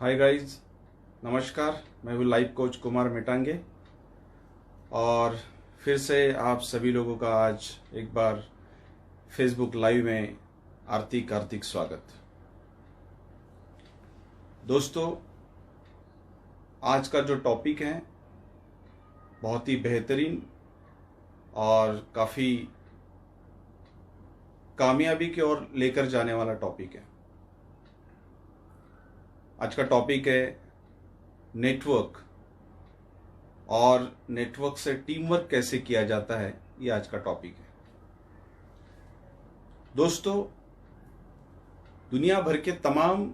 Hi guys, नमस्कार। मैं हूँ लाइफ कोच कुमार मेटांगे और फिर से आप सभी लोगों का आज एक बार फेसबुक लाइव में आर्थिक स्वागत। दोस्तों, आज का जो टॉपिक है बहुत ही बेहतरीन और काफ़ी कामयाबी की ओर लेकर जाने वाला टॉपिक है। आज का टॉपिक है नेटवर्क और नेटवर्क से टीम वर्क कैसे किया जाता है। ये आज का टॉपिक है। दोस्तों, दुनिया भर के तमाम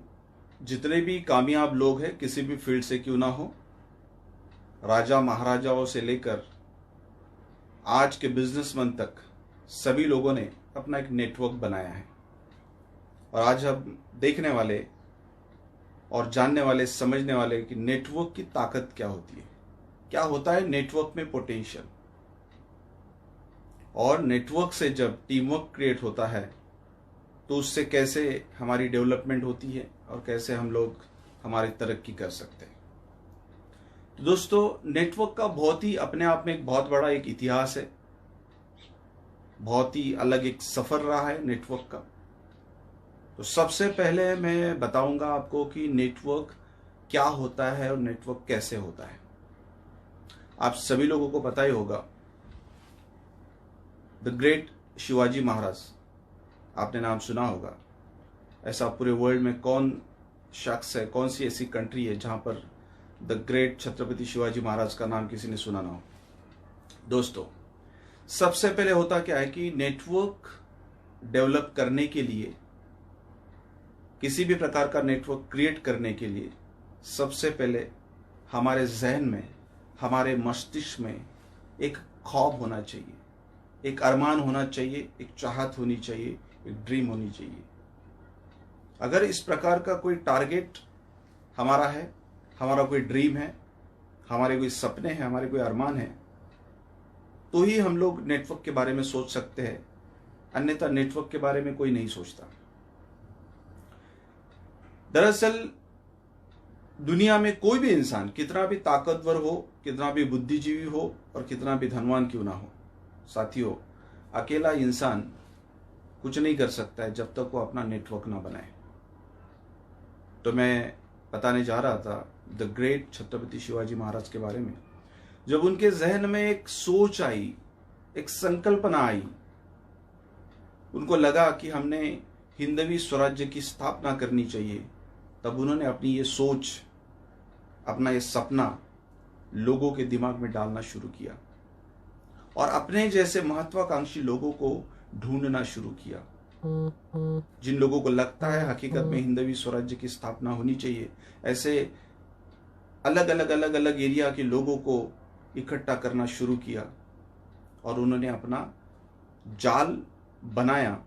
जितने भी कामयाब लोग हैं, किसी भी फील्ड से क्यों ना हो, राजा महाराजाओं से लेकर आज के बिजनेसमैन तक, सभी लोगों ने अपना एक नेटवर्क बनाया है। और आज हम देखने वाले और जानने वाले, समझने वाले कि नेटवर्क की ताकत क्या होती है, क्या होता है नेटवर्क में पोटेंशियल, और नेटवर्क से जब टीम वर्क क्रिएट होता है तो उससे कैसे हमारी डेवलपमेंट होती है और कैसे हम लोग हमारी तरक्की कर सकते हैं। तो दोस्तों, नेटवर्क का बहुत ही अपने आप में एक बहुत बड़ा एक इतिहास है, बहुत ही अलग एक सफर रहा है नेटवर्क का। तो सबसे पहले मैं बताऊंगा आपको कि नेटवर्क क्या होता है और नेटवर्क कैसे होता है। आप सभी लोगों को पता ही होगा, द ग्रेट शिवाजी महाराज, आपने नाम सुना होगा। ऐसा पूरे वर्ल्ड में कौन शख्स है, कौन सी ऐसी कंट्री है जहां पर द ग्रेट छत्रपति शिवाजी महाराज का नाम किसी ने सुना ना हो। दोस्तों, सबसे पहले होता क्या है कि नेटवर्क डेवलप करने के लिए, किसी भी प्रकार का नेटवर्क क्रिएट करने के लिए, सबसे पहले हमारे जहन में, हमारे मस्तिष्क में एक ख्वाब होना चाहिए, एक अरमान होना चाहिए, एक चाहत होनी चाहिए, एक ड्रीम होनी चाहिए। अगर इस प्रकार का कोई टारगेट हमारा है, हमारा कोई ड्रीम है, हमारे कोई सपने हैं, हमारे कोई अरमान है, तो ही हम लोग नेटवर्क के बारे में सोच सकते हैं। अन्यथा नेटवर्क के बारे में कोई नहीं सोचता। दरअसल दुनिया में कोई भी इंसान कितना भी ताकतवर हो, कितना भी बुद्धिजीवी हो और कितना भी धनवान क्यों ना हो, साथियों, अकेला इंसान कुछ नहीं कर सकता है जब तक वो अपना नेटवर्क ना बनाए। तो मैं बताने जा रहा था द ग्रेट छत्रपति शिवाजी महाराज के बारे में। जब उनके जहन में एक सोच आई, एक संकल्पना आई, उनको लगा कि हमने हिंदवी स्वराज्य की स्थापना करनी चाहिए, तब उन्होंने अपनी ये सोच, अपना ये सपना लोगों के दिमाग में डालना शुरू किया और अपने जैसे महत्वाकांक्षी लोगों को ढूंढना शुरू किया, जिन लोगों को लगता है हकीकत में हिंदवी स्वराज्य की स्थापना होनी चाहिए। ऐसे अलग अलग एरिया के लोगों को इकट्ठा करना शुरू किया और उन्होंने अपना जाल बनाया,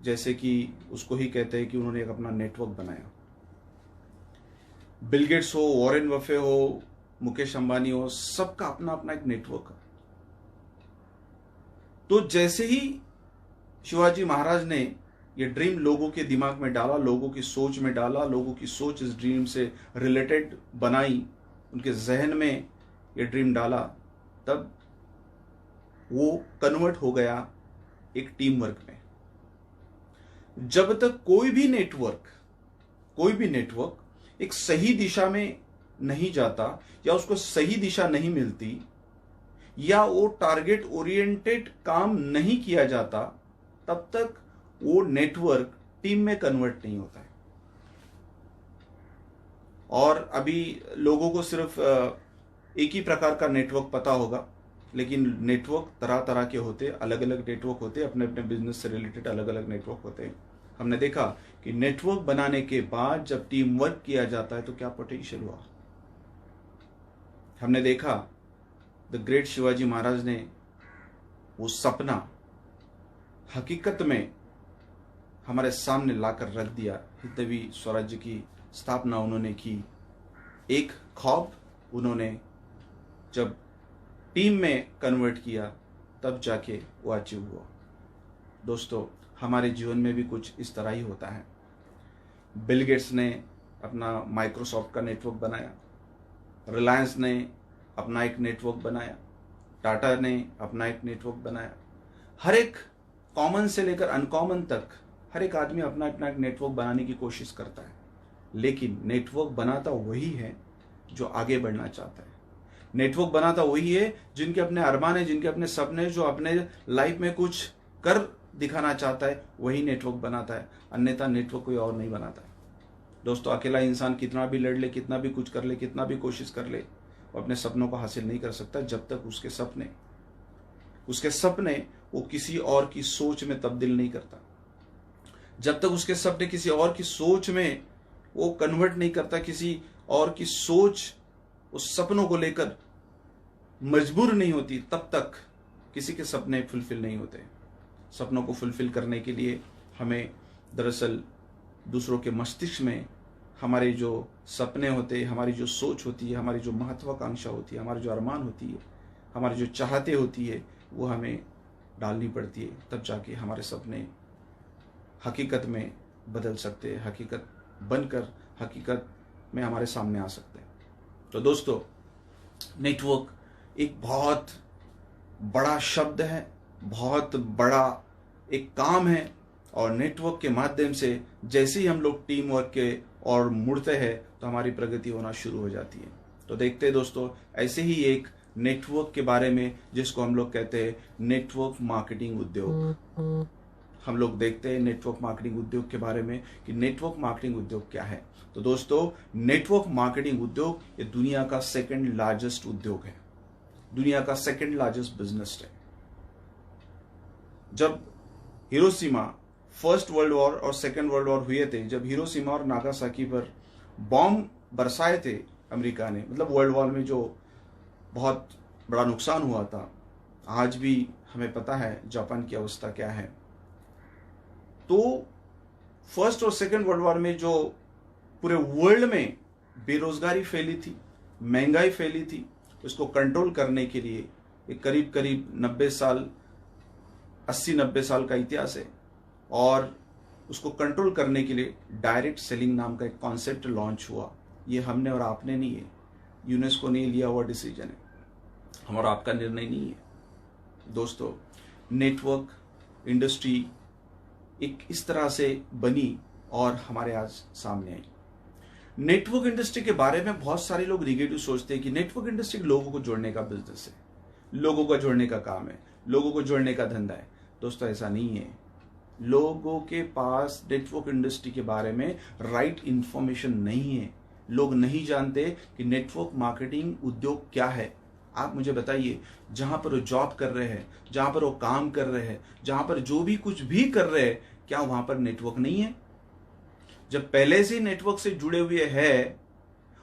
जैसे कि उसको ही कहते हैं कि उन्होंने एक अपना नेटवर्क बनाया। बिल गेट्स हो, वॉरेन बफे हो, मुकेश अंबानी हो, सबका अपना अपना एक नेटवर्क है। तो जैसे ही शिवाजी महाराज ने ये ड्रीम लोगों के दिमाग में डाला, लोगों की सोच में डाला, लोगों की सोच इस ड्रीम से रिलेटेड बनाई, उनके जहन में ये ड्रीम डाला, तब वो कन्वर्ट हो गया एक टीम वर्क में। जब तक कोई भी नेटवर्क एक सही दिशा में नहीं जाता या उसको सही दिशा नहीं मिलती या वो टारगेट ओरिएंटेड काम नहीं किया जाता, तब तक वो नेटवर्क टीम में कन्वर्ट नहीं होता है। और अभी लोगों को सिर्फ एक ही प्रकार का नेटवर्क पता होगा, लेकिन नेटवर्क तरह तरह के होते, अलग अलग नेटवर्क होते, अपने अपने बिजनेस से रिलेटेड अलग अलग नेटवर्क होते हैं। हमने देखा कि नेटवर्क बनाने के बाद जब टीम वर्क किया जाता है तो क्या पोटेंशियल हुआ। हमने देखा द ग्रेट शिवाजी महाराज ने वो सपना हकीकत में हमारे सामने लाकर रख दिया। हिंदवी स्वराज्य की स्थापना उन्होंने की। एक ख्वाब उन्होंने जब टीम में कन्वर्ट किया, तब जाके वो अचीव हुआ। दोस्तों, हमारे जीवन में भी कुछ इस तरह ही होता है। बिल गेट्स ने अपना माइक्रोसॉफ्ट का नेटवर्क बनाया, रिलायंस ने अपना एक नेटवर्क बनाया, टाटा ने अपना एक नेटवर्क बनाया। हर एक कॉमन से लेकर अनकॉमन तक हर एक आदमी अपना अपना एक नेटवर्क बनाने की कोशिश करता है, लेकिन नेटवर्क बनाता वही है जो आगे बढ़ना चाहता है। नेटवर्क बनाता वही है जिनके अपने अरमान है, जिनके अपने सपने, जो अपने लाइफ में कुछ कर दिखाना चाहता है, वही नेटवर्क बनाता है, अन्यथा नेटवर्क कोई और नहीं बनाता है। दोस्तों, अकेला इंसान कितना भी लड़ ले, कितना भी कुछ कर ले, कितना भी कोशिश कर ले, वो अपने सपनों को हासिल नहीं कर सकता जब तक उसके सपने वो किसी और की सोच में तब्दील नहीं करता, जब तक उसके सपने किसी और की सोच में वो कन्वर्ट नहीं करता, किसी और की सोच उस सपनों को लेकर मजबूर नहीं होती, तब तक किसी के सपने फुलफिल नहीं होते। सपनों को फुलफिल करने के लिए हमें दरअसल दूसरों के मस्तिष्क में हमारे जो सपने होते हैं, हमारी जो सोच होती है, हमारी जो महत्वाकांक्षा होती है, हमारी जो अरमान होती है, हमारी जो चाहते होती है, वो हमें डालनी पड़ती है। तब जाके हमारे सपने हकीकत में बदल सकते हैं, हकीकत बनकर हकीकत में हमारे सामने आ सकते हैं। तो दोस्तों, नेटवर्क एक बहुत बड़ा शब्द है, बहुत बड़ा एक काम है, और नेटवर्क के माध्यम से जैसे ही हम लोग टीम वर्क के और मुड़ते हैं तो हमारी प्रगति होना शुरू हो जाती है। तो देखते हैं दोस्तों, ऐसे ही एक नेटवर्क के बारे में जिसको हम लोग कहते हैं नेटवर्क मार्केटिंग उद्योग। हम लोग देखते हैं नेटवर्क मार्केटिंग उद्योग के बारे में कि नेटवर्क मार्केटिंग उद्योग क्या है। तो दोस्तों, नेटवर्क मार्केटिंग उद्योग ये दुनिया का सेकंड लार्जेस्ट उद्योग है, दुनिया का सेकंड लार्जेस्ट बिजनेस है। जब हिरोशिमा फर्स्ट वर्ल्ड वॉर और सेकंड वर्ल्ड वॉर हुए थे, जब हिरोशिमा और नागासाकी पर बॉम्ब बरसाए थे अमेरिका ने, मतलब वर्ल्ड वॉर में जो बहुत बड़ा नुकसान हुआ था, आज भी हमें पता है जापान की अवस्था क्या है। तो फर्स्ट और सेकंड वर्ल्ड वॉर में जो पूरे वर्ल्ड में बेरोजगारी फैली थी, महंगाई फैली थी, उसको कंट्रोल करने के लिए एक करीब 80-90 साल का इतिहास है, और उसको कंट्रोल करने के लिए डायरेक्ट सेलिंग नाम का एक कॉन्सेप्ट लॉन्च हुआ। ये हमने और आपने नहीं है, यूनेस्को ने लिया हुआ डिसीजन है, हम और आपका निर्णय नहीं है। दोस्तों, नेटवर्क इंडस्ट्री एक इस तरह से बनी और हमारे आज सामने आई। नेटवर्क इंडस्ट्री के बारे में बहुत सारे लोग निगेटिव सोचते हैं कि नेटवर्क इंडस्ट्री लोगों को जोड़ने का बिजनेस है, लोगों को जोड़ने का काम है, लोगों को जोड़ने का धंधा है। दोस्तों, ऐसा नहीं है। लोगों के पास नेटवर्क इंडस्ट्री के बारे में राइट इंफॉर्मेशन नहीं है। लोग नहीं जानते कि नेटवर्क मार्केटिंग उद्योग क्या है। आप मुझे बताइए, जहां पर वो जॉब कर रहे हैं, जहां पर वो काम कर रहे हैं, जहां पर जो भी कुछ भी कर रहे हैं, क्या वहां पर नेटवर्क नहीं है? जब पहले से नेटवर्क से जुड़े हुए हैं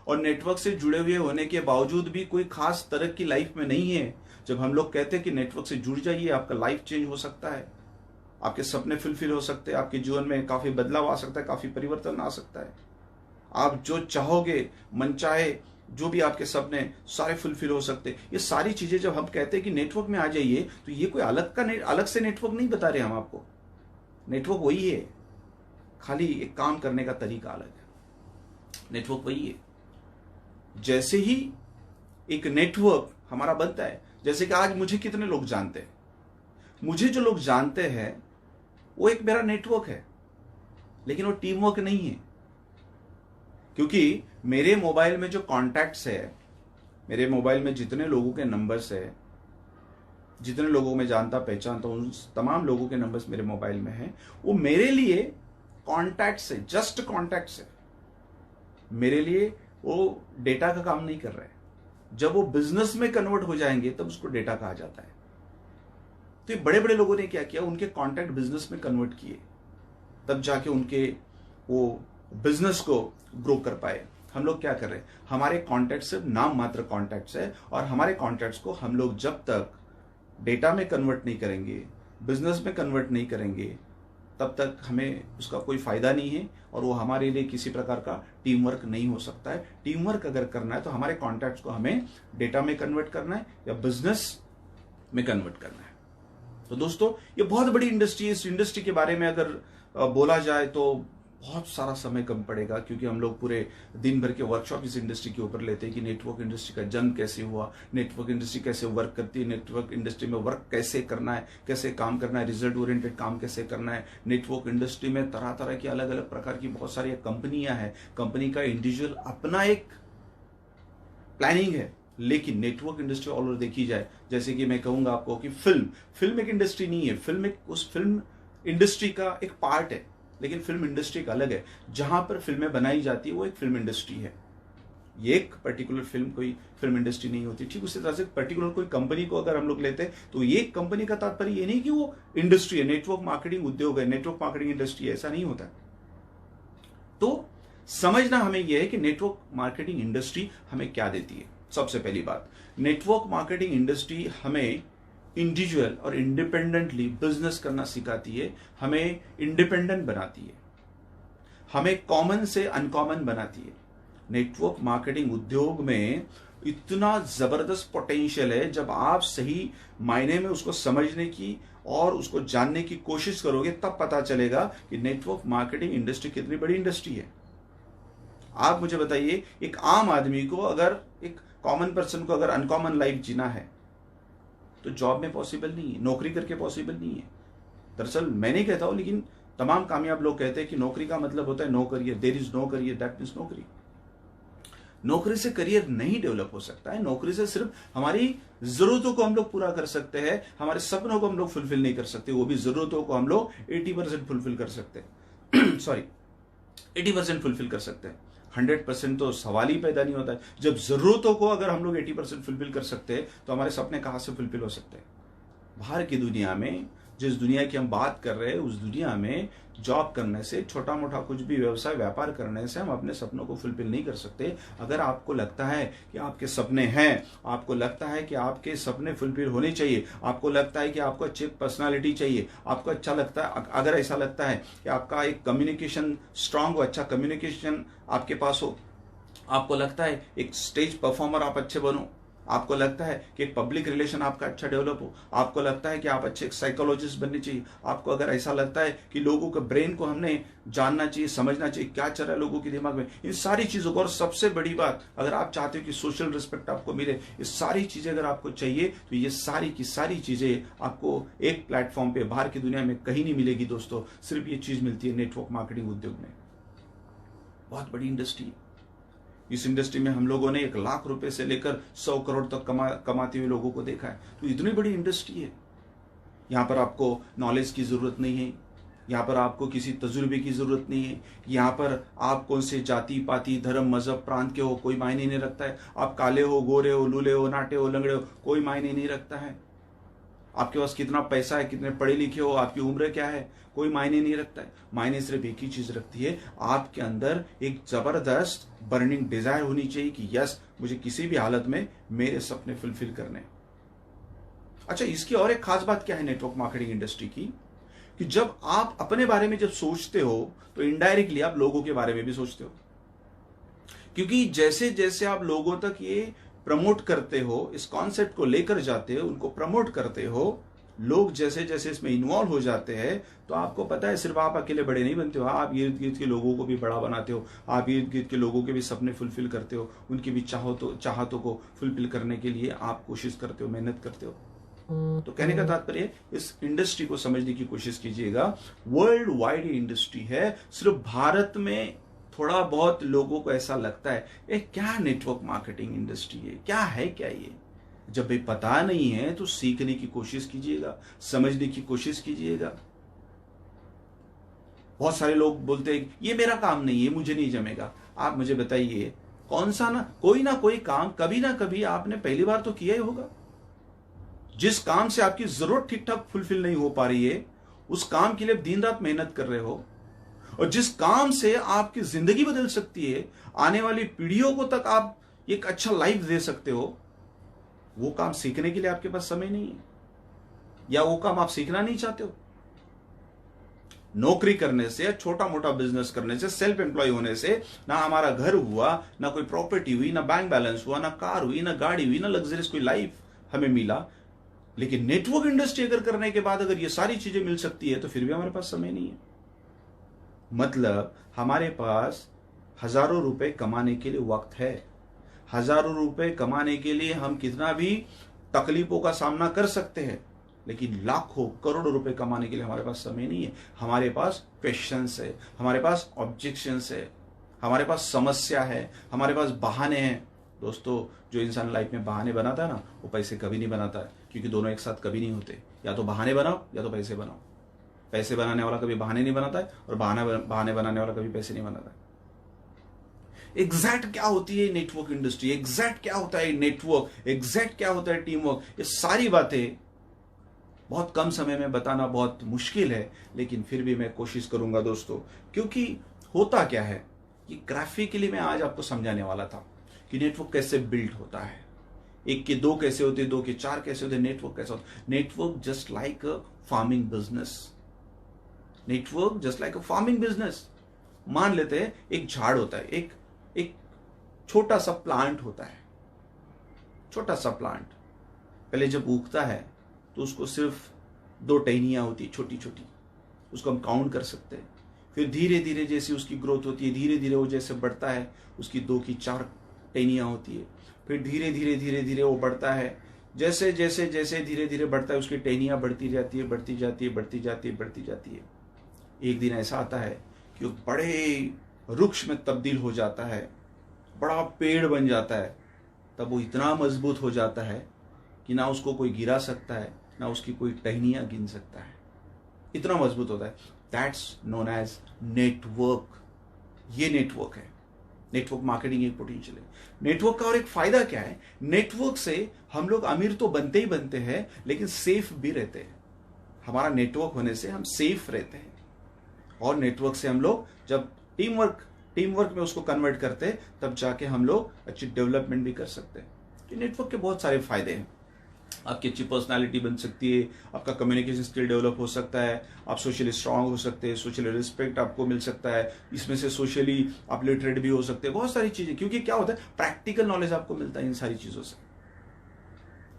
और नेटवर्क से जुड़े हुए होने के बावजूद भी कोई खास तरह की लाइफ में नहीं है, जब हम लोग कहते हैं कि नेटवर्क से जुड़ जाइए, आपका लाइफ चेंज हो सकता है, आपके सपने फुलफिल हो सकते हैं, आपके जीवन में काफी बदलाव आ सकता है, काफी परिवर्तन आ सकता है, आप जो चाहोगे, मन चाहे जो भी आपके सपने सारे फुलफिल हो सकते हैं। ये सारी चीजें जब हम कहते हैं कि नेटवर्क में आ जाइए, तो ये कोई अलग से नेटवर्क नहीं बता रहे हम आपको। नेटवर्क वही है, खाली एक काम करने का तरीका अलग है। नेटवर्क वही है। जैसे ही एक नेटवर्क हमारा बनता है, जैसे कि आज मुझे कितने लोग जानते हैं, मुझे जो लोग जानते हैं वो एक मेरा नेटवर्क है, लेकिन वो टीम वर्क नहीं है। क्योंकि मेरे मोबाइल में जो कॉन्टैक्ट्स है, मेरे मोबाइल में जितने लोगों के नंबर्स है, जितने लोगों में जानता पहचानता हूं, उन तमाम लोगों के नंबर्स मेरे मोबाइल में है, वो मेरे लिए कॉन्टैक्ट्स है, जस्ट कॉन्टैक्ट्स है। मेरे लिए वो डेटा का काम नहीं कर रहा है। जब वो बिजनेस में कन्वर्ट हो जाएंगे तब उसको डेटा कहा जाता है। तो ये बड़े बड़े लोगों ने क्या किया, उनके कॉन्टैक्ट बिजनेस में कन्वर्ट किए, तब जाके उनके वो बिजनेस को ग्रो कर पाए। हम लोग क्या कर रहे हैं, हमारे कॉन्टैक्ट सिर्फ नाम मात्र कॉन्टैक्ट्स है, और हमारे कॉन्टैक्ट्स को हम लोग जब तक डेटा में कन्वर्ट नहीं करेंगे, बिजनेस में कन्वर्ट नहीं करेंगे, तब तक हमें उसका कोई फायदा नहीं है, और वो हमारे लिए किसी प्रकार का टीम वर्क नहीं हो सकता है। टीम वर्क अगर करना है तो हमारे कॉन्टैक्ट्स को हमें डेटा में कन्वर्ट करना है या बिजनेस में कन्वर्ट करना है। तो दोस्तों, ये बहुत बड़ी इंडस्ट्री है। इस इंडस्ट्री के बारे में अगर बोला जाए तो बहुत सारा समय कम पड़ेगा, क्योंकि हम लोग पूरे दिन भर के वर्कशॉप इस इंडस्ट्री के ऊपर लेते हैं कि नेटवर्क इंडस्ट्री का जन्म कैसे हुआ, नेटवर्क इंडस्ट्री कैसे वर्क करती है, नेटवर्क इंडस्ट्री में वर्क कैसे करना है, कैसे काम करना है, रिजल्ट ओरिएंटेड काम कैसे करना है। नेटवर्क इंडस्ट्री में तरह तरह की अलग अलग प्रकार की बहुत सारी कंपनियां हैं, कंपनी का इंडिविजुअल अपना एक प्लानिंग है। लेकिन नेटवर्क इंडस्ट्री ऑल ओवर देखी जाए, जैसे कि मैं कहूंगा आपको कि फिल्म एक इंडस्ट्री नहीं है, उस फिल्म इंडस्ट्री का एक पार्ट है, लेकिन फिल्म इंडस्ट्री एक अलग है। जहां पर फिल्में बनाई जाती है वो एक फिल्म इंडस्ट्री है, ये एक पर्टिकुलर फिल्म कोई फिल्म इंडस्ट्री नहीं होती। ठीक उसी तरह से पर्टिकुलर कोई कंपनी को अगर हम लोग लेते हैं तो ये कंपनी का तात्पर्य ये नहीं कि वो इंडस्ट्री है, नेटवर्क मार्केटिंग उद्योग है, नेटवर्क मार्केटिंग इंडस्ट्री है, ऐसा नहीं होता। तो समझना हमें यह है कि नेटवर्क मार्केटिंग इंडस्ट्री हमें क्या देती है। सबसे पहली बात, नेटवर्क मार्केटिंग इंडस्ट्री हमें इंडिविजुअल और इंडिपेंडेंटली बिजनेस करना सिखाती है, हमें इंडिपेंडेंट बनाती है, हमें कॉमन से अनकॉमन बनाती है। नेटवर्क मार्केटिंग उद्योग में इतना जबरदस्त पोटेंशियल है, जब आप सही मायने में उसको समझने की और उसको जानने की कोशिश करोगे तब पता चलेगा कि नेटवर्क मार्केटिंग इंडस्ट्री कितनी बड़ी इंडस्ट्री है। आप मुझे बताइए, एक आम आदमी को, अगर एक कॉमन पर्सन को अगर अनकॉमन लाइफ जीना है तो जॉब में पॉसिबल नहीं है, नौकरी करके पॉसिबल नहीं है। दरअसल मैं नहीं कहता हूं, लेकिन तमाम कामयाब लोग कहते हैं कि नौकरी का मतलब होता है no career, there is no career, that means नौकरी। नौकरी से करियर नहीं डेवलप हो सकता है। नौकरी से सिर्फ हमारी जरूरतों को हम लोग पूरा कर सकते हैं, हमारे सपनों को हम लोग फुलफिल नहीं कर सकते। वो भी जरूरतों को हम लोग 80% फुलफिल कर सकते हैं सॉरी 80% फुलफिल कर सकते हैं। 100% तो सवाल ही पैदा नहीं होता है। जब जरूरतों को अगर हम लोग 80% फुलफिल कर सकते हैं तो हमारे सपने कहां से फुलफिल हो सकते हैं। बाहर की दुनिया में, जिस दुनिया की हम बात कर रहे हैं, उस दुनिया में जॉब करने से, छोटा मोटा कुछ भी व्यवसाय व्यापार करने से हम अपने सपनों को फुलफिल नहीं कर सकते। अगर आपको लगता है कि आपके सपने हैं, आपको लगता है कि आपके सपने फुलफिल होने चाहिए, आपको लगता है कि आपको अच्छी पर्सनालिटी चाहिए, आपको अच्छा लगता है, अगर ऐसा लगता है कि आपका एक कम्युनिकेशन स्ट्रांग हो, अच्छा कम्युनिकेशन आपके पास हो, आपको लगता है एक स्टेज परफॉर्मर आप अच्छे बनो, आपको लगता है कि एक पब्लिक रिलेशन आपका अच्छा डेवलप हो, आपको लगता है कि आप अच्छे साइकोलॉजिस्ट बनने चाहिए, आपको अगर ऐसा लगता है कि लोगों के ब्रेन को हमने जानना चाहिए, समझना चाहिए क्या चल रहा है लोगों के दिमाग में, इन सारी चीजों को, और सबसे बड़ी बात, अगर आप चाहते हो कि सोशल रिस्पेक्ट आपको मिले, ये सारी चीजें अगर आपको चाहिए तो ये सारी की सारी चीजें आपको एक प्लेटफॉर्म पे बाहर की दुनिया में कहीं नहीं मिलेगी दोस्तों। सिर्फ ये चीज मिलती है नेटवर्क मार्केटिंग उद्योग में। बहुत बड़ी इंडस्ट्री। इस इंडस्ट्री में हम लोगों ने 1 लाख रुपए से लेकर 100 करोड़ तक कमाते हुए लोगों को देखा है। तो इतनी बड़ी इंडस्ट्री है। यहां पर आपको नॉलेज की जरूरत नहीं है, यहाँ पर आपको किसी तजुर्बे की जरूरत नहीं है, यहाँ पर आप कौन से जाति पाति धर्म मजहब प्रांत के हो कोई मायने नहीं रखता है, आप काले हो गोरे हो लूले हो नाटे हो लंगड़े हो कोई मायने नहीं रखता है, आपके पास कितना पैसा है, कितने पढ़े लिखे हो, आपकी उम्र क्या है, कोई मायने नहीं रखता है। मायने सिर्फ एक ही चीज रखती है, आपके अंदर एक जबरदस्त बर्निंग डिजायर होनी चाहिए कि यस, मुझे किसी भी हालत में मेरे सपने फुलफिल करने। अच्छा, इसकी और एक खास बात क्या है नेटवर्क मार्केटिंग इंडस्ट्री की, कि जब आप अपने बारे में जब सोचते हो तो इनडायरेक्टली आप लोगों के बारे में भी सोचते हो, क्योंकि जैसे जैसे आप लोगों तक ये प्रमोट करते हो, इस कॉन्सेप्ट को लेकर जाते हो, उनको प्रमोट करते हो, लोग जैसे जैसे इसमें इन्वॉल्व हो जाते हैं, तो आपको पता है सिर्फ आप अकेले बड़े नहीं बनते हो, आप इर्द गिर्द के लोगों को भी बड़ा बनाते हो, आप इर्द गिर्द के लोगों के भी सपने फुलफिल करते हो, उनकी भी चाहतों को फुलफिल करने के लिए आप कोशिश करते हो, मेहनत करते हो। तो कहने का तात्पर्य, इस इंडस्ट्री को समझने की कोशिश कीजिएगा। वर्ल्ड वाइड इंडस्ट्री है। सिर्फ भारत में थोड़ा बहुत लोगों को ऐसा लगता है ये क्या नेटवर्क मार्केटिंग इंडस्ट्री है, क्या है क्या ये। जब भी पता नहीं है तो सीखने की कोशिश कीजिएगा, समझने की कोशिश कीजिएगा। बहुत सारे लोग बोलते हैं ये मेरा काम नहीं है, मुझे नहीं जमेगा। आप मुझे बताइए, कौन सा ना कोई काम कभी ना कभी आपने पहली बार तो किया ही होगा। जिस काम से आपकी जरूरत ठीक ठाक फुलफिल नहीं हो पा रही है, उस काम के लिए दिन रात मेहनत कर रहे हो, और जिस काम से आपकी जिंदगी बदल सकती है, आने वाली पीढ़ियों को तक आप एक अच्छा लाइफ दे सकते हो, वो काम सीखने के लिए आपके पास समय नहीं है, या वो काम आप सीखना नहीं चाहते हो। नौकरी करने से, छोटा मोटा बिजनेस करने से, सेल्फ एम्प्लॉय होने से ना हमारा घर हुआ, ना कोई प्रॉपर्टी हुई, ना बैंक बैलेंस हुआ, ना कार हुई, ना गाड़ी हुई, ना लग्जरियस कोई लाइफ हमें मिला। लेकिन नेटवर्क इंडस्ट्री अगर करने के बाद अगर ये सारी चीजें मिल सकती है तो फिर भी हमारे पास समय नहीं है। मतलब हमारे पास हजारों रुपए कमाने के लिए वक्त है। हजारों रुपए कमाने के लिए हम कितना भी तकलीफों का सामना कर सकते हैं, लेकिन लाखों करोड़ों रुपए कमाने के लिए हमारे पास समय नहीं है। हमारे पास क्वेश्चंस है, हमारे पास ऑब्जेक्शंस है, हमारे पास समस्या है, हमारे पास बहाने हैं। दोस्तों, जो इंसान लाइफ में बहाने बनाता है ना, वो पैसे कभी नहीं बनाता है, क्योंकि दोनों एक साथ कभी नहीं होते। या तो बहाने बनाओ या तो पैसे बनाओ। पैसे बनाने वाला कभी बहाने नहीं बनाता है, और बहाने बनाने वाला कभी पैसे नहीं बनाता है। एग्जैक्ट क्या होती है नेटवर्क इंडस्ट्री, एग्जैक्ट क्या होता है नेटवर्क, एग्जैक्ट क्या होता है टीम वर्क, ये सारी बातें बहुत कम समय में बताना बहुत मुश्किल है, लेकिन फिर भी मैं कोशिश करूंगा दोस्तों। क्योंकि होता क्या है कि ग्राफिकली मैं आज आपको समझाने वाला था कि नेटवर्क कैसे बिल्ड होता है, एक के दो कैसे होते, दो के चार कैसे होते, नेटवर्क कैसे होता। नेटवर्क जस्ट लाइक अ farming business, network just like अ फार्मिंग बिजनेस। मान लेते हैं एक झाड़ होता है, एक एक छोटा सा प्लांट होता है, छोटा सा प्लांट। पहले जब उगता है तो उसको सिर्फ 2 टहनियां होती, छोटी छोटी, उसको हम काउंट कर सकते हैं। फिर धीरे धीरे जैसे उसकी ग्रोथ होती है, धीरे धीरे वो जैसे बढ़ता है, उसकी 2 की 4 टहनियां होती है। फिर धीरे धीरे धीरे धीरे वो बढ़ता है, जैसे जैसे जैसे धीरे धीरे बढ़ता है, उसकी टहनियां बढ़ती जाती है, बढ़ती जाती है, बढ़ती जाती है, बढ़ती जाती है। एक दिन ऐसा आता है कि वो बड़े वृक्ष में तब्दील हो जाता है, बड़ा पेड़ बन जाता है। तब वो इतना मजबूत हो जाता है कि ना उसको कोई गिरा सकता है, ना उसकी कोई टहनियां गिन सकता है, इतना मजबूत होता है। That's known as network. ये नेटवर्क है। नेटवर्क मार्केटिंग एक पोटेंशियल है। नेटवर्क का और एक फायदा क्या है, नेटवर्क से हम लोग अमीर तो बनते ही बनते हैं, लेकिन सेफ भी रहते हैं। हमारा नेटवर्क होने से हम सेफ रहते हैं, और नेटवर्क से हम लोग जब टीम वर्क में उसको कन्वर्ट करते हैं, तब जाके हम लोग अच्छी डेवलपमेंट भी कर सकते हैं। तो नेटवर्क के बहुत सारे फायदे हैं। आपकी अच्छी पर्सनालिटी बन सकती है, आपका कम्युनिकेशन स्किल डेवलप हो सकता है, आप सोशली स्ट्रांग हो सकते हैं, सोशली रिस्पेक्ट आपको मिल सकता है, इसमें से सोशली आप लिटरेट भी हो सकते हैं, बहुत सारी चीजें। क्योंकि क्या होता है, प्रैक्टिकल नॉलेज आपको मिलता है इन सारी चीजों से।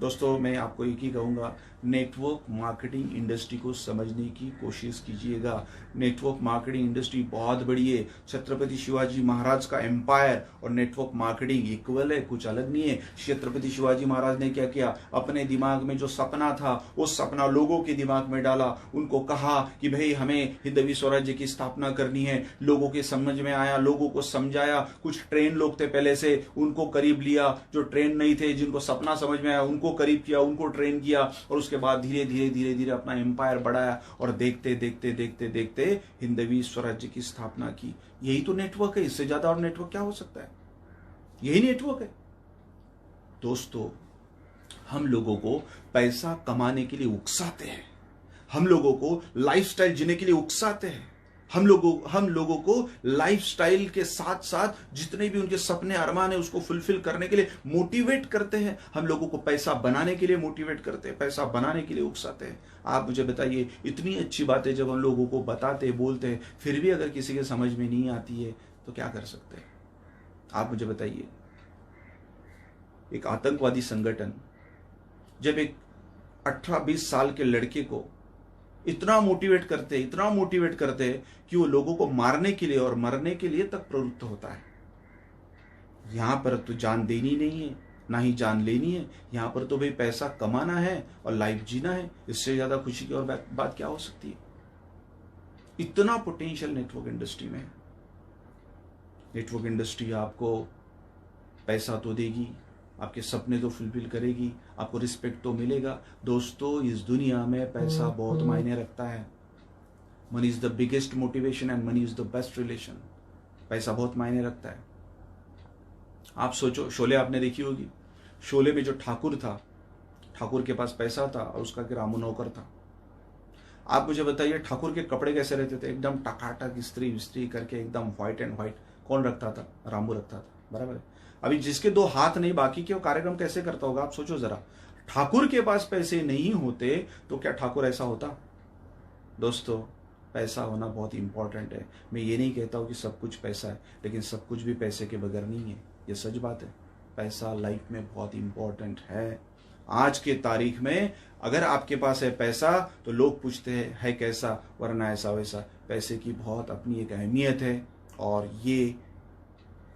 दोस्तों, मैं आपको एक ही कहूंगा, नेटवर्क मार्केटिंग इंडस्ट्री को समझने की कोशिश कीजिएगा। नेटवर्क मार्केटिंग इंडस्ट्री बहुत बड़ी है। छत्रपति शिवाजी महाराज का एम्पायर और नेटवर्क मार्केटिंग इक्वल है, कुछ अलग नहीं है। छत्रपति शिवाजी महाराज ने क्या किया, अपने दिमाग में जो सपना था, वो सपना लोगों के दिमाग में डाला। उनको कहा कि भाई हमें हिंदवी स्वराज्य की स्थापना करनी है। लोगों के समझ में आया, लोगों को समझाया। कुछ ट्रेन लोग थे पहले से, उनको करीब लिया। जो ट्रेन नहीं थे, जिनको सपना समझ में आया, उनको करीब किया, उनको ट्रेन किया, और उसके बाद धीरे धीरे धीरे धीरे अपना एम्पायर बढ़ाया, और देखते देखते देखते देखते हिंदवी स्वराज्य की स्थापना की। यही तो नेटवर्क है। इससे ज्यादा और नेटवर्क क्या हो सकता है? यही नेटवर्क है। दोस्तों, हम लोगों को पैसा कमाने के लिए उकसाते हैं, हम लोगों को लाइफस्टाइल जीने के लिए उकसाते हैं, हम लोगों को लाइफस्टाइल के साथ साथ जितने भी उनके सपने अरमान है उसको फुलफिल करने के लिए मोटिवेट करते हैं। हम लोगों को पैसा बनाने के लिए मोटिवेट करते हैं, पैसा बनाने के लिए उकसाते हैं। आप मुझे बताइए, इतनी अच्छी बातें जब हम लोगों को बताते बोलते हैं, फिर भी अगर किसी के समझ में नहीं आती है तो क्या कर सकते हैं? आप मुझे बताइए। एक आतंकवादी संगठन जब एक 18-20 साल के लड़के को इतना मोटिवेट करते कि वो लोगों को मारने के लिए और मरने के लिए तक प्रवृत्त होता है। यहां पर तो जान देनी नहीं है, ना ही जान लेनी है। यहां पर तो भाई पैसा कमाना है और लाइफ जीना है। इससे ज्यादा खुशी की और बात क्या हो सकती है? इतना पोटेंशियल नेटवर्क इंडस्ट्री में है। नेटवर्क इंडस्ट्री आपको पैसा तो देगी, आपके सपने तो फुलफिल करेगी, आपको रिस्पेक्ट तो मिलेगा। दोस्तों, इस दुनिया में पैसा बहुत मायने रखता है। Money is the biggest motivation and money is the best relation. पैसा बहुत मायने रखता है। आप सोचो, शोले आपने देखी होगी। शोले में जो ठाकुर था, ठाकुर के पास पैसा था और उसका एक रामू नौकर था। आप मुझे बताइए, ठाकुर के कपड़े कैसे रहते थे? एकदम टकाटक, इस्त्री विस्त्री करके एकदम व्हाइट एंड व्हाइट। कौन रखता था? रामू रखता था, बराबर है। अभी जिसके 2 हाथ नहीं, बाकी के वो कार्यक्रम कैसे करता होगा? आप सोचो जरा। ठाकुर के पास पैसे नहीं होते तो क्या ठाकुर ऐसा होता? दोस्तों, पैसा होना बहुत इंपॉर्टेंट है। मैं ये नहीं कहता हूं कि सब कुछ पैसा है, लेकिन सब कुछ भी पैसे के बगैर नहीं है। ये सच बात है। पैसा लाइफ में बहुत इंपॉर्टेंट है। आज के तारीख में अगर आपके पास है पैसा तो लोग पूछते हैं है कैसा, वरना ऐसा वैसा। पैसे की बहुत अपनी एक अहमियत है और ये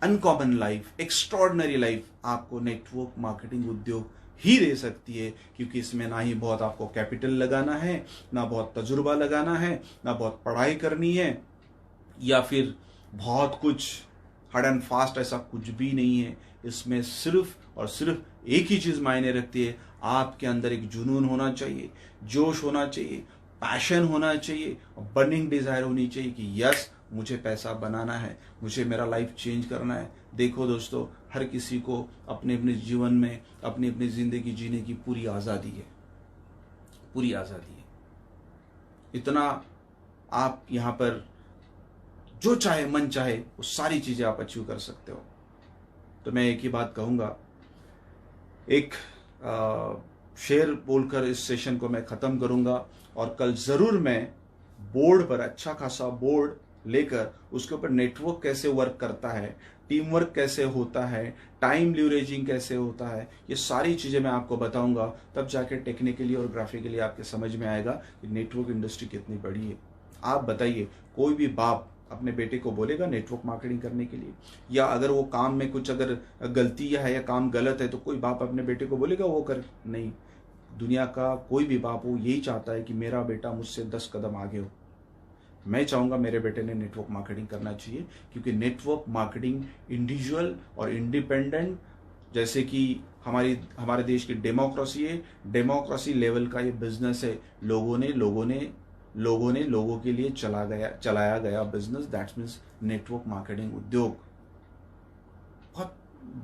अनकॉमन लाइफ, एक्स्ट्रॉर्डनरी लाइफ आपको नेटवर्क मार्केटिंग उद्योग ही दे सकती है, क्योंकि इसमें ना ही बहुत आपको कैपिटल लगाना है, ना बहुत तजुर्बा लगाना है, ना बहुत पढ़ाई करनी है, या फिर बहुत कुछ हार्ड एंड फास्ट, ऐसा कुछ भी नहीं है। इसमें सिर्फ और सिर्फ एक ही चीज मायने रखती है, आपके अंदर एक जुनून होना चाहिए, जोश होना चाहिए, पैशन होना चाहिए, बर्निंग डिजायर होनी चाहिए कि यस मुझे पैसा बनाना है, मुझे मेरा लाइफ चेंज करना है। देखो दोस्तों, हर किसी को अपने अपने जीवन में अपनी अपनी जिंदगी जीने की पूरी आजादी है, पूरी आजादी है। इतना आप यहां पर जो चाहे मन चाहे वो सारी चीजें आप अचीव कर सकते हो। तो मैं एक ही बात कहूंगा, एक शेर बोलकर इस सेशन को मैं खत्म करूंगा, और कल जरूर मैं बोर्ड पर अच्छा खासा बोर्ड लेकर उसके ऊपर नेटवर्क कैसे वर्क करता है, टीम वर्क कैसे होता है, टाइम ल्यूरेजिंग कैसे होता है, ये सारी चीजें मैं आपको बताऊंगा। तब जाके टेक्निकली और ग्राफिकली आपके समझ में आएगा कि नेटवर्क इंडस्ट्री कितनी बड़ी है। आप बताइए, कोई भी बाप अपने बेटे को बोलेगा नेटवर्क मार्केटिंग करने के लिए, या अगर वो काम में कुछ अगर गलती है या काम गलत है तो कोई बाप अपने बेटे को बोलेगा वो कर? नहीं। दुनिया का कोई भी बाप वो यही चाहता है कि मेरा बेटा मुझसे 10 कदम आगे हो। मैं चाहूंगा मेरे बेटे ने नेटवर्क मार्केटिंग करना चाहिए, क्योंकि नेटवर्क मार्केटिंग इंडिविजुअल और इंडिपेंडेंट, जैसे कि हमारे देश की डेमोक्रेसी है, डेमोक्रेसी लेवल का ये बिजनेस है। लोगों ने लोगों के लिए चलाया गया business, that means network marketing उद्योग। बहुत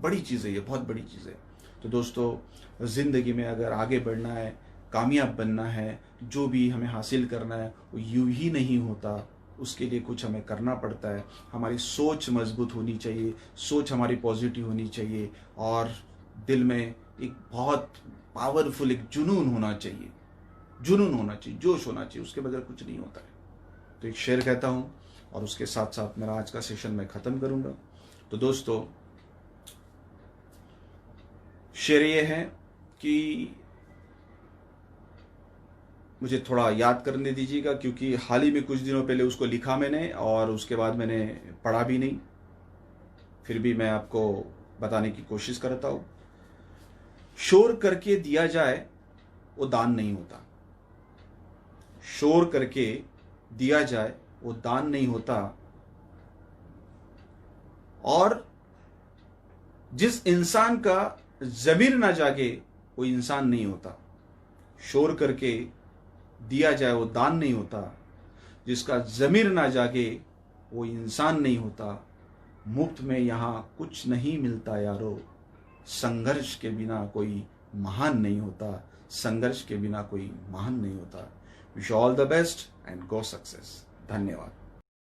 बड़ी चीज है ये, बहुत बड़ी चीज है। तो दोस्तों, जिंदगी में अगर आगे बढ़ना है, कामयाब बनना है, जो भी हमें हासिल करना है वो यूं ही नहीं होता, उसके लिए कुछ हमें करना पड़ता है। हमारी सोच मजबूत होनी चाहिए, सोच हमारी पॉजिटिव होनी चाहिए, और दिल में एक बहुत पावरफुल एक जुनून होना चाहिए, जोश होना चाहिए, उसके बगैर कुछ नहीं होता है। तो एक शेर कहता हूं और उसके साथ साथ मेरा आज का सेशन मैं खत्म करूंगा। तो दोस्तों, शेर ये है कि मुझे थोड़ा याद करने दीजिएगा, क्योंकि हाल ही में कुछ दिनों पहले उसको लिखा मैंने और उसके बाद मैंने पढ़ा भी नहीं, फिर भी मैं आपको बताने की कोशिश करता हूं। शोर करके दिया जाए वो दान नहीं होता, शोर करके दिया जाए वो दान नहीं होता, और जिस इंसान का ज़मीर ना जागे वो इंसान नहीं होता। शोर करके दिया जाए वो दान नहीं होता, जिसका ज़मीर ना जागे वो इंसान नहीं होता। मुफ्त में यहाँ कुछ नहीं मिलता यारो, संघर्ष के बिना कोई महान नहीं होता, संघर्ष के बिना कोई महान नहीं होता। Wish all the best and go success. धन्यवाद।